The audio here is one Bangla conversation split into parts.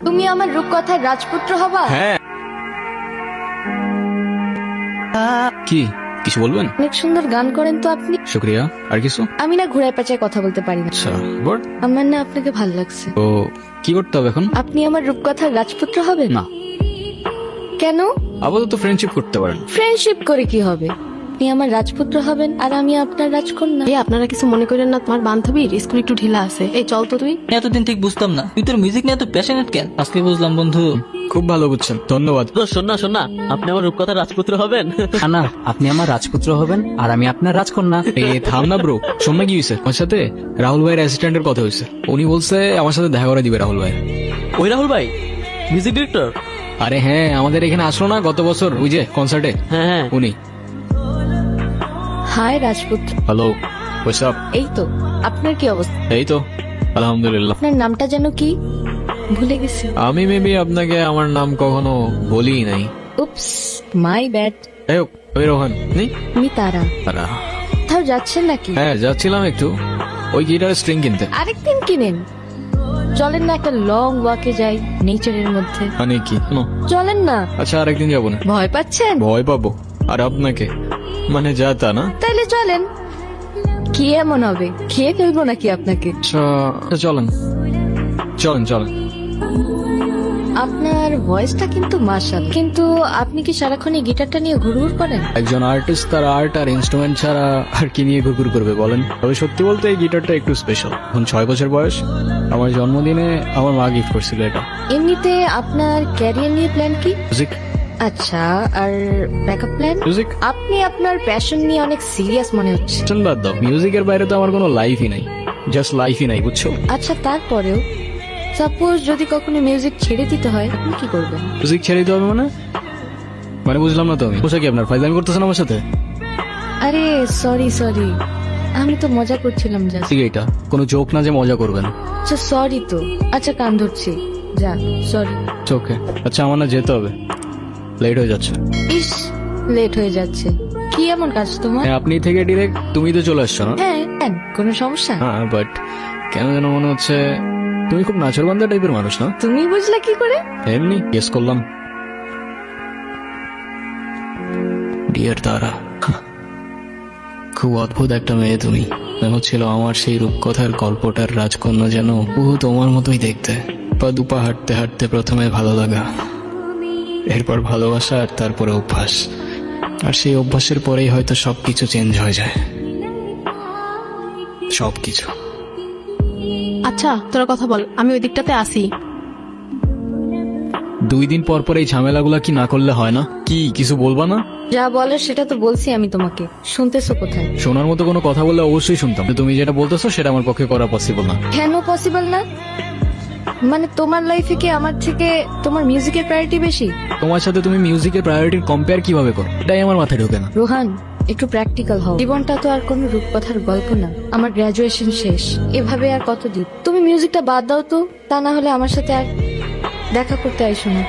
তুমি আমার রূপকথার রাজপুত্র হবা? হ্যাঁ। কি কিছু বলবেন? অনেক সুন্দর গান করেন তো আপনি। শুক্রিয়া। আর কিছু? আমি না ঘুরায় পেঁচায় কথা বলতে পারি না। আচ্ছা বল। আমার না আপনাকে ভালো লাগছে। তো কি করতে হবে এখন? আপনি আমার রূপকথার রাজপুত্র হবেন? না, কেন? আপাতত ফ্রেন্ডশিপ করতে পারেন। ফ্রেন্ডশিপ করে কি হবে? আপনি আমার রাজপুত্র হবেন আর আমি আপনার রাজকন্যা। এই আপনারা কিছু মনে করেন না, তোমার বান্ধবীর স্কুল একটু ঢিলা আছে। এই চল তো তুই। এতদিন ঠিক বুঝতাম না তুই তোর মিউজিক নিয়ে এত প্যাশনেট কেন, আজকে বুঝলাম বন্ধু। খুব ভালো বুঝছেন, ধন্যবাদ। তো শোন না আপনি আমার রূপকথার রাজপুত্র হবেন। না, আপনি আমার রাজপুত্র হবেন আর আমি আপনার রাজকন্যা। এ থাম না ব্রো, শোন না কি হয়েছে আমার সাথে। রাহুল ভাইয়ের অ্যাসিস্ট্যান্টের কথা হয়েছে, উনি বলছে আমার সাথে দেখা করে দিবে রাহুল ভাই। ওই রাহুল ভাই মিউজিক ডিরেক্টর? আরে হ্যাঁ, আমাদের এখানে আসলো না গত বছর ওই যে কনসার্টে, হ্যাঁ উনি। হাই রাজপুত্র। Hello, what's up? এই তো, আপনার কি অবস্থা? এই তো আলহামদুলিল্লাহ। আপনার নামটা যেন কি? ভুলে গেছি। আমি মেবি আপনাকে আমার নাম কখনো বলি নাই। উপস, মাই ব্যাড। যাই হোক, ওই রোহান নেই। আমি তারা। তারা? কোথাও যাচ্ছেন নাকি? হ্যাঁ যাচ্ছিলাম একটু ওই গিটারের স্ট্রিং কিনতে। আরেকদিন কিনেন। চলেন না একটা লং ওয়াকে যাই নেচারের মধ্যে। মানে কি? নো। চলেন না। আচ্ছা আরেকদিন যাবো না। ভয় পাচ্ছেন? ভয় পাবো? আর আপনাকে মানে যা তা না। তাইলে চলেন। কি এমন হবে, খেয়ে ফেলবো নাকি আপনাকে? আচ্ছা চলেন চলেন চলেন। আপনার ভয়েসটা কিন্তু মাশাল, কিন্তু আপনি কি সারাক্ষণ এই গিটারটা নিয়ে ঘুরঘুর করেন? একজন আর্টিস্ট তার আর্ট আর ইনস্ট্রুমেন্ট ছাড়া আর কি নিয়ে ঘুরঘুর করবে বলেন? তবে সত্যি বলতে এই গিটারটা একটু স্পেশাল। এখন 6 বছর বয়স, আমার জন্মদিনে আমার মা গিফট করছিল এটা। এমনিতে আপনার ক্যারিয়ার নিয়ে প্ল্যান কি? মিউজিক। আচ্ছা, আর ব্যাকআপ প্ল্যান? মিউজিক আপনি আপনার প্যাশন নিয়ে অনেক সিরিয়াস মনে হচ্ছে। বাদ দাও, মিউজিকের বাইরে তো আমার কোনো লাইফই নাই, জাস্ট লাইফই নাই, বুঝছো? আচ্ছা, তারপরেও সাপোজ যদি কখনো মিউজিক ছেড়ে দিতে হয়, আপনি কি করবেন? মিউজিক ছেড়ে দিতে হবে মানে? মানে বুঝলাম না তো আমি। পোশাক কি আপনার ফাইজলামি করতেছেন আমার সাথে? আরে সরি, আমি তো মজা করছিলাম জাস্ট। ঠিক এটা কোনো জোক না যে মজা করবেন। আচ্ছা সরি তো, আচ্ছা কান ধরছি, যা সরি। ওকে আচ্ছা, আমার না যেতে হবে, লেট হয়ে যাচ্ছে। ইস, লেট হয়ে যাচ্ছে। কি এমন কাজ তোমার? হ্যাঁ, আপনি থেকে ডিরেক্ট তুমি তো চলে আসছো না? হ্যাঁ, কোনো সমস্যা? হ্যাঁ বাট কেন যেন মনে হচ্ছে তুমি খুব নাচরবান্ধা টাইপের মানুষ না? তুমি বুঝলা কি করে? এমনি গেস করলাম। ডিয়ার তারা, খুব অদ্ভুত একটা মেয়ে তুমি। মনে হচ্ছিল আমার সেই রূপকথার গল্পটার রাজকন্যা যেন বহু তোমার মতোই দেখতে। পা দুপা হাঁটতে হাঁটতে প্রথমে ভালো লাগা, এরপর ভালোবাসা, আর তারপরে অভ্যাস। আর সেই অভ্যাসের পরেই হয়তো সবকিছু চেঞ্জ হয়ে যায়, সবকিছু। আচ্ছা তোরা কথা বল, আমি ওই দিকটাতে আসি। 2 দিন পর পর এই ঝামেলাগুলা কি না করলে হয় না? কি কিছু বলবা না? যা বলার সেটা তো বলছি আমি তোমাকে, শুনতেছো কোথায়? শোনার মতো কোনো কথা বললে অবশ্যই শুনতাম, কিন্তু তুমি যেটা বলতেছো সেটা আমার পক্ষে করা পসিবল না। কেন পসিবল না? মানে তোমার লাইফে কি আমার থেকে তোমার মিউজিকের প্রায়োরিটি বেশি? তোমার সাথে তুমি মিউজিকের প্রায়োরিটির কম্পেয়ার কিভাবে করো, এটাই আমার মাথায় ঢোকে না। রোহান, একটু প্র্যাকটিক্যাল হও। জীবনটা তো আর কোনো রূপকথার গল্প না। আমার গ্রাজুয়েশন শেষ, এভাবে আর কতদিন? তুমি মিউজিকটা বাদ দাও তো, তা না হলে আমার সাথে আর দেখা করতে আইসো না।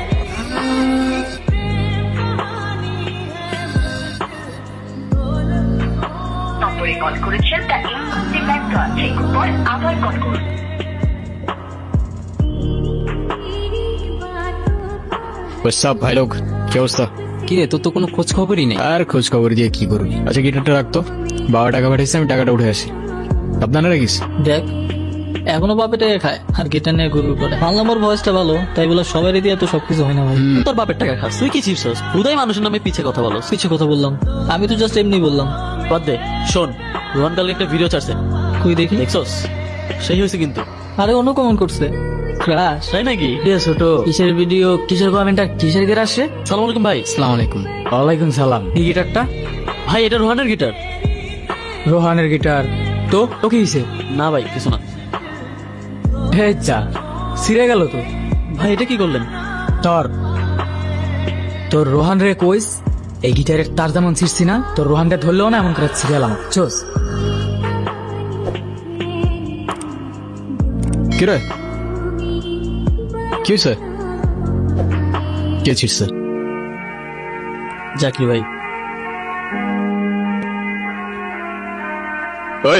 নম্বরে কল করেছেন তা এই মুহূর্তে ব্যস্ত আছে, পর আবার কল করুন। সব ভাই লোক, কি অবস্থা? কি রে, তোর তো কোনো খোঁজ খবরই নেই। আর খোঁজ খবর দিয়ে কি করবি? আচ্ছা গিটারটা রাখতো, বাবা টাকা পাঠিয়েছে, আমি টাকাটা উঠে আসি। আপনারা রাখিস। দেখ এখনো বাপে টাকা খায় আর গিটার নিয়ে ঘুরঘুর করে। মানলাম ওর ভয়েসটা ভালো, তাই বলে সবারই দিয়ে তো সবকিছু হয় না ভাই। তোর বাপের টাকা খাস, তুই কি চিপস? হুদাই মানুষের নামে পিছে কথা বলো। কিছু কথা বললাম, আমি তো জাস্ট এমনি বললাম। বাদ দে, শোন, রোহান কালকে একটা ভিডিও ছাড়ছে, তুই দেখি। দেখছস? সেই হয়েছে কিন্তু। আরে অন্য কমেন্ট করছে, ক্রাশ। তাই নাকি? ছোট কিসের ভিডিও, কিসের কমেন্ট, কিসের গিটার আসছে? সালাম আলাইকুম ভাই। আসসালামু আলাইকুম। ওয়ালাইকুম সালাম। এই গিটারটা? ভাই এটা রোহানের গিটার। রোহানের গিটার? তো তো কি হয়েছে? না ভাই কিছু না। হে চা, ছিঁড়ে গেল তো। ভাই এটা কি করলেন? তোর তোর রোহান রে কইস, এই গিটারের তার যেমন ছিঁড়ছি না, তোর রোহানটা ধরলেও না এমন করে ছিঁড়ে এলাম। চোস কি রে, কি হয়েছে? কে ছিড়ছে? জাকির ভাই। ওই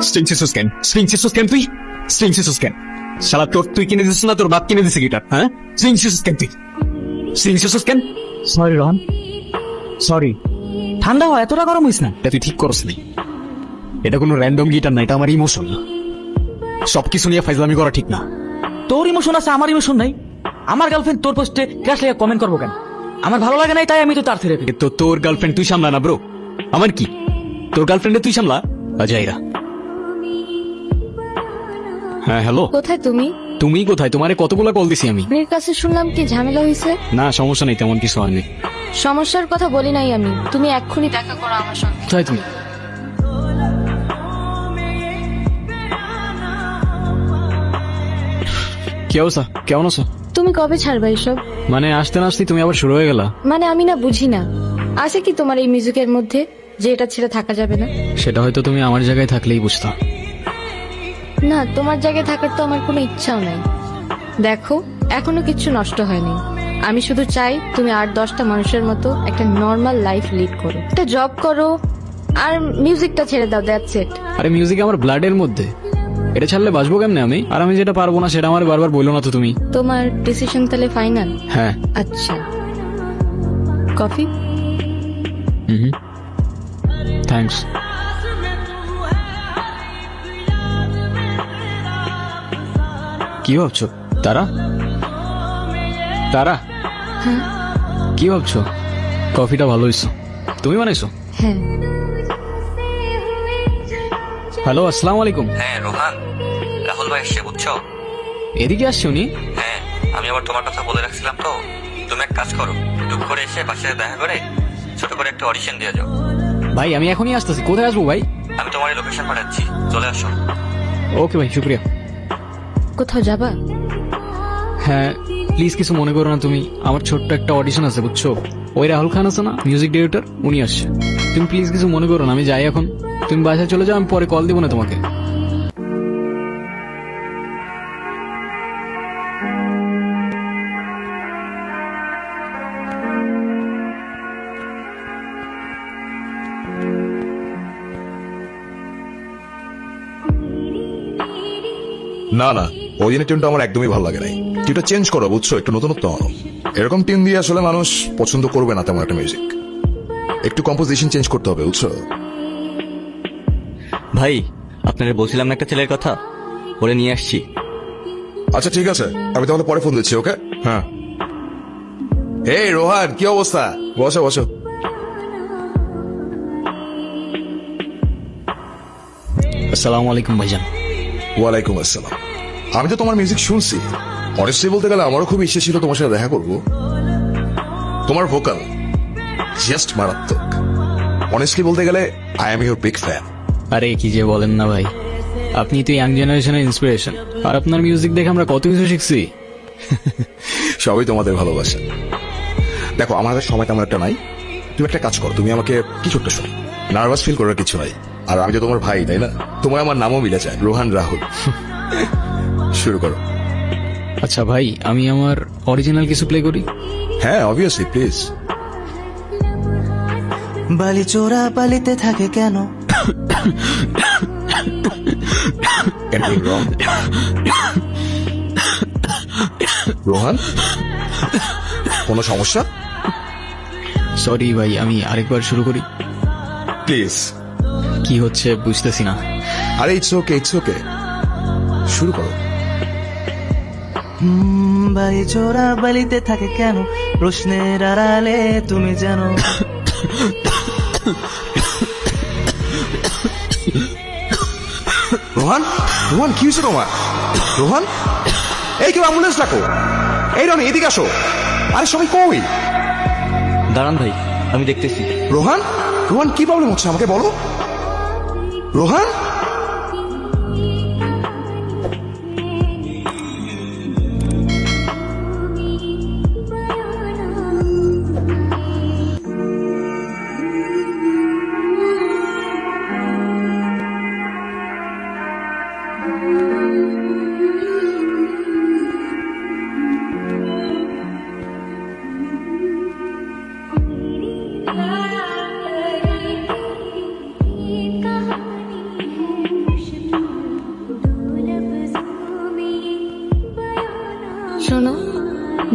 স্ট্রিং সিসুস কেন? স্ট্রিং সিসুস কেন তুই? স্ট্রিং সিসুস কেন? শালা তুই কিনে দিছিস না তোর বাপ কিনে দিছে গিটার? হ্যাঁ সিংসিস কেন তুই সিংসিস কেন? Sorry Rohan, sorry. ঠান্ডা হয়, এতটা গরম হইস না। এটা তুই ঠিক করস নি। এটা কোনো র্যান্ডম গিটার না, এটা আমার ইমোশন। সবকিছু নিয়ে ফাইজলামি করা ঠিক না। তোর ইমোশন আছে, আমার ইমোশন নাই। আমার গার্লফ্রেন্ড তোর পোস্টে ক্রাশ লেগে কমেন্ট করবো কেন? আমার ভালো লাগে নাই, তাই আমি তো তার থেরাপি। তো তোর গার্লফ্রেন্ড তুই সামলা না ব্রো, আমার কি? তোর গার্লফ্রেন্ডে তুই সামলা। আজাইরা। হ্যাঁ হ্যালো, কোথায় তুমি? তুমি কোথায়? তোমারে কতগুলো কল দিছি আমি। মেয়ের কাছে শুনলাম কি ঝামেলা হয়েছে। না সমস্যা নেই, তেমন কিছু হয়নি। সমস্যার কথা বলি নাই আমি, তুমি এক্ষুনি দেখা করো আমার সঙ্গে। কোথায় তুমি? কি অবস্থা, কেমন আছো? তুমি কবে ছাড়বা এইসব? মানে আসতে না আসতেই তুমি আবার শুরু হয়ে গেলা। মানে আমি না বুঝি না, আছে কি তোমার এই মিউজিকের মধ্যে যে এটা ছেড়ে থাকা যাবে না? সেটা হয়তো তুমি আমার জায়গায় থাকলেই বুঝতাম। না, তোমার জায়গায় থাকার তো আমার কোনো ইচ্ছাও নাই। দেখো, এখনো কিচ্ছু নষ্ট হয়নি। আমি শুধু চাই তুমি 8-10টা মানুষের মতো একটা নর্মাল লাইফ লিড করো, একটা জব করো, আর মিউজিকটা ছেড়ে দাও, দ্যাটস ইট। আরে মিউজিক আমার ব্লাডের মধ্যে, এটা ছাড়লে বাঁচবো কেমনে আমি? আর আমি যেটা পারবো না সেটা আমার বারবার বললো না তো তুমি। তোমার ডিসিশন তাহলে ফাইনাল? হ্যাঁ। আচ্ছা, কফি? হুম, থ্যাঙ্কস। কি ভাবছো? তারা তারা কি ভাবছো? কফিটা ভালো হয়েছে, তুমি বানাইছো? হ্যাঁ। হ্যালো, আসসালামু আলাইকুম। হ্যাঁ রোহান, রাহুল ভাই এসে বুঝছো? এদিকে আসছে উনি? হ্যাঁ, আমি আবার তোমার কথা বলে রাখছিলাম তো। তুমি এক কাজ করো, টুক করে এসে পাশে দেখা করে ছোট করে একটা অডিশন দিয়ে যাও। ভাই আমি এখনই আসতেছি। কোথায় আসবো ভাই? আমি তোমার লোকেশন পাঠাচ্ছি, চলে আসো। ওকে ভাই, শুক্রিয়া। কোথাও যাবা? হ্যাঁ প্লিজ কিছু মনে করো না তুমি, আমার ছোট্ট একটা অডিশন আছে বুঝছো। ওই রাহুল খান আছে না মিউজিক ডিরেক্টর, উনি আসছে। তুমি প্লিজ কিছু মনে করো না, আমি যাই এখন। তুমি বাসায় চলে যাও, আমি পরে কল দিব না তোমাকে। না না, ওই দিনের টিউনটা আমার একদমই ভালো লাগে নাই। টিউনটা চেঞ্জ করো বুঝছো, একটু নতুনত্ব আনো। এরকম টিউন দিয়ে আসলে মানুষ পছন্দ করবে না তেমন একটা মিউজিক। একটু কম্পোজিশন চেঞ্জ করতে হবে বুঝছো। ভাই আপনারা বলছিলাম না একটা ছেলের কথা, ওরে নিয়ে আসছি। আচ্ছা ঠিক আছে, আমি তাহলে পরে ফোন দিচ্ছি। ওকে, হ্যাঁ। এই রোহান, কি অবস্থা? বসো বসো। আসসালামু আলাইকুম ভাইজান। ওয়ালাইকুম আসসালাম। আমি তো তোমার মিউজিক শুনছি, অনেস্টলি বলতে গেলে আমারও খুব ইচ্ছে ছিল তোমার সাথে দেখা করব। তোমার ভোকাল জাস্ট মারাত্মক। অনেস্টলি বলতে গেলে I am your big fan. আরে কি যে বলেন না ভাই, আপনি তো ইয়াং জেনারেশনের ইন্সপিরেশন, আর আপনার মিউজিক দেখে আমরা কত কিছু শিখছি। সবই তোমাদের ভালোবাসা। দেখো আমাদের সময় তেমন একটা নাই, তুমি একটা কাজ করো, তুমি আমাকে কিছু একটা শোনো। নার্ভাস ফিল করার কিছু নাই, আর আমি তো তোমার ভাই তাই না, তোমার আমার নামও মিলে যায়, রোহান রাহুল। শুরু করো। আচ্ছা ভাই, আমি আমার অরিজিনাল কিছু প্লে করি? হ্যাঁ অবভিয়াসলি, প্লিজ। বালি চোরা বালিতে থাকে কেন? রোহান, কোনো সমস্যা? সরি ভাই, আমি আরেকবার শুরু করি প্লিজ। কি হচ্ছে বুঝতেছি না। আরে ইটস ওকে, ইটস ওকে, শুরু করো। বালি চোরা বালিতে থাকে কেন? প্রশ্নের আড়ালে তুমি জানো। রোহান, রোহান কি হয়েছে তোমার? রোহান, এই কেউ অ্যাম্বুলেন্স ডাকো। এই রনি এদিকে আসো। আরে সবাই কই? দাঁড়ান ভাই, আমি দেখতেছি। রোহান, রোহান কি প্রবলেম হচ্ছে আমাকে বলো। রোহান,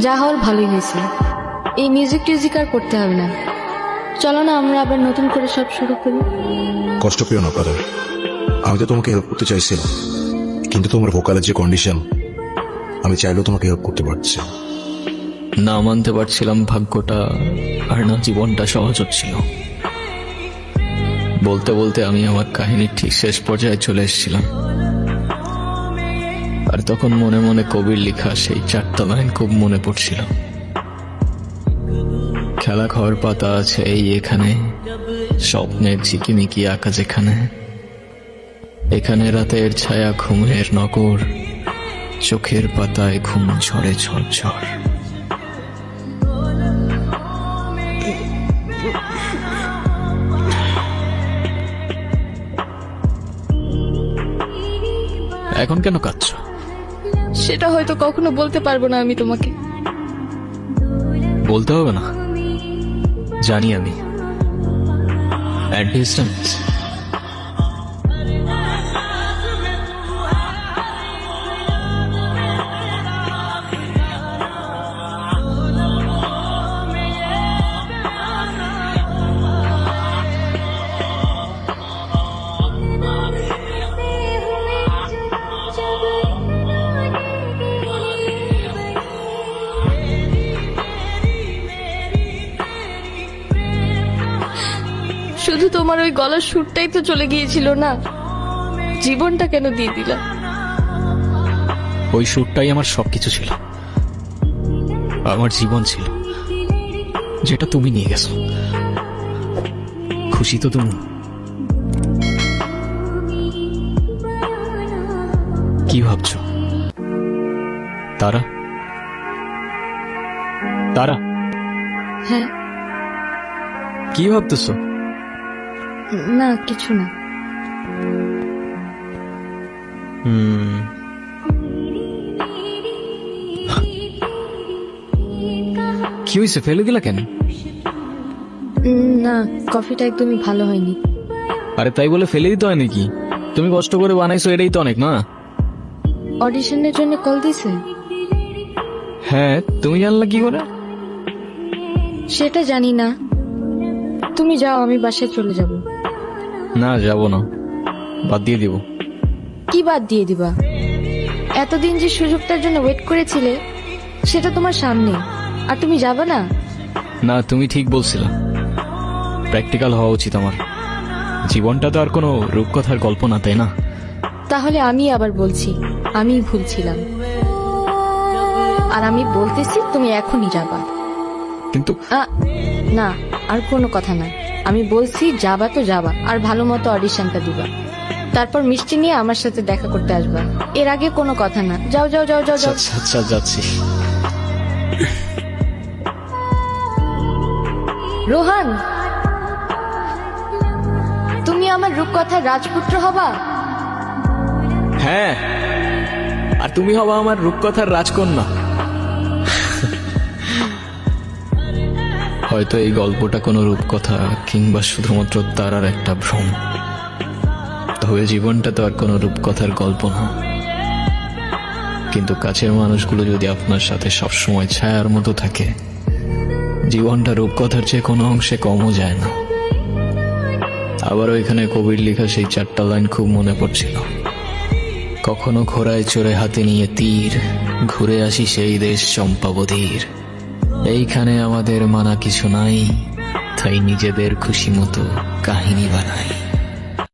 যা হওয়ার ভালোই হয়েছে। এই মিউজিক টিউজিক আর করতে হবে না। চলো না আমরা আবার নতুন করে সব শুরু করি। কষ্ট পেও না ব্রাদার, আমি তো তোমাকে হেল্প করতে চাইছিলাম, কিন্তু তোমার ভোকালের যে কন্ডিশন, আমি চাইলেও তোমাকে হেল্প করতে পারছি না। না মানতে পারছিলাম ভাগ্যটা, আর না জীবনটা সহজ হচ্ছিল। বলতে বলতে আমি আমার কাহিনীর ঠিক শেষ পর্যায়ে চলে এসেছিলাম। আর তখন মনে মনে কবির লেখা সেই 4টা লাইন খুব মনে পড়ছিল। খেলা খাওয়ার পাতা আছে এই এখানে, স্বপ্নের ঝিকিমিকি আঁকা যেখানে, এখানে রাতের ছায়া ঘুমের নগর, চোখের পাতায় ঘুম ঝরে ঝরঝর। এখন কেন কাঁদছো? সেটা হয়তো কখনো বলতে পারবো না আমি তোমাকে। বলতে হবে না, জানি আমি। At distance. শুধু তোমার ওই গলার সুরটাই তো চলে গিয়েছিল না, জীবনটা কেন দিয়ে দিলা? ওই সুরটাই আমার সবকিছু ছিল, আমার জীবন ছিল, যেটা তুমি নিয়ে গেছো। খুশি তো তুমি? কি ভাবছো? তারা তারা হ্যাঁ। কি ভাবতেছো? না কিছু না। কি হয়েছে, ফেলে দিলা কেন? না, কফিটা একদমই ভালো হয়নি। আরে তাই বলে ফেলে দিতে হয় নাকি? তুমি কষ্ট করে বানাইছো, এটাই তো অনেক না? অডিশনের জন্য কল দিছে? হ্যাঁ, তুমি জানলা কি করে? সেটা জানি না, তুমি যাও, আমি বাসায় চলে যাব। না, যাব না, বাদ দিয়ে দিব। কি বাদ দিয়ে দিবা? এতদিন যে সুযোগটার জন্য ওয়েট করেছিলে সেটা তোমার সামনে, আর তুমি যাবে না? না, তুমি ঠিক বলছিলা, প্র্যাকটিক্যাল হওয়া উচিত আমার। জীবনটা তো আর কোনো রূপকথার গল্প না, তাই না? তাহলে আমি আবার বলছি, আমি ভুল ছিলাম, আর আমি বলতেছি তুমি এখনই যাবা। কিন্তু না, আর কোনো কথা না, আমি বলছি যাবা তো যাবা, আর ভালো মতো অডিশনটা দিবা, তারপর মিষ্টি নিয়ে আমার সাথে দেখা করতে আসবা। এর আগে কোনো কথা না। যাও যাও যাও যাও যাও। আচ্ছা আচ্ছা, যাচ্ছি। রোহান, তুমি আমার রূপকথার রাজপুত্র হবা। হ্যাঁ, আর তুমি হবা আমার রূপকথার রাজকন্যা। হয়তো এই গল্পটা কোনো রূপকথা কিংবা শুধুমাত্র তারার একটা ভ্রম, তবে জীবনটা তো আর কোনো রূপকথার গল্প না। কিন্তু কাছের মানুষগুলো যদি আপনার সাথে সবসময় ছায়ার মতো থাকে, জীবনটা রূপকথার চেয়ে কোনো অংশে কমও যায় না। আবারও এখানে কবির লেখা সেই 4টা লাইন খুব মনে পড়ছিল। কখনো ঘোড়ায় চড়ে হাতে নিয়ে তীর, ঘুরে আসি সেই দেশ চম্পাবতীর। এইখানে আমাদের মানা কিছু নাই, তাই নিজেদের খুশি মতো কাহিনী বানাই।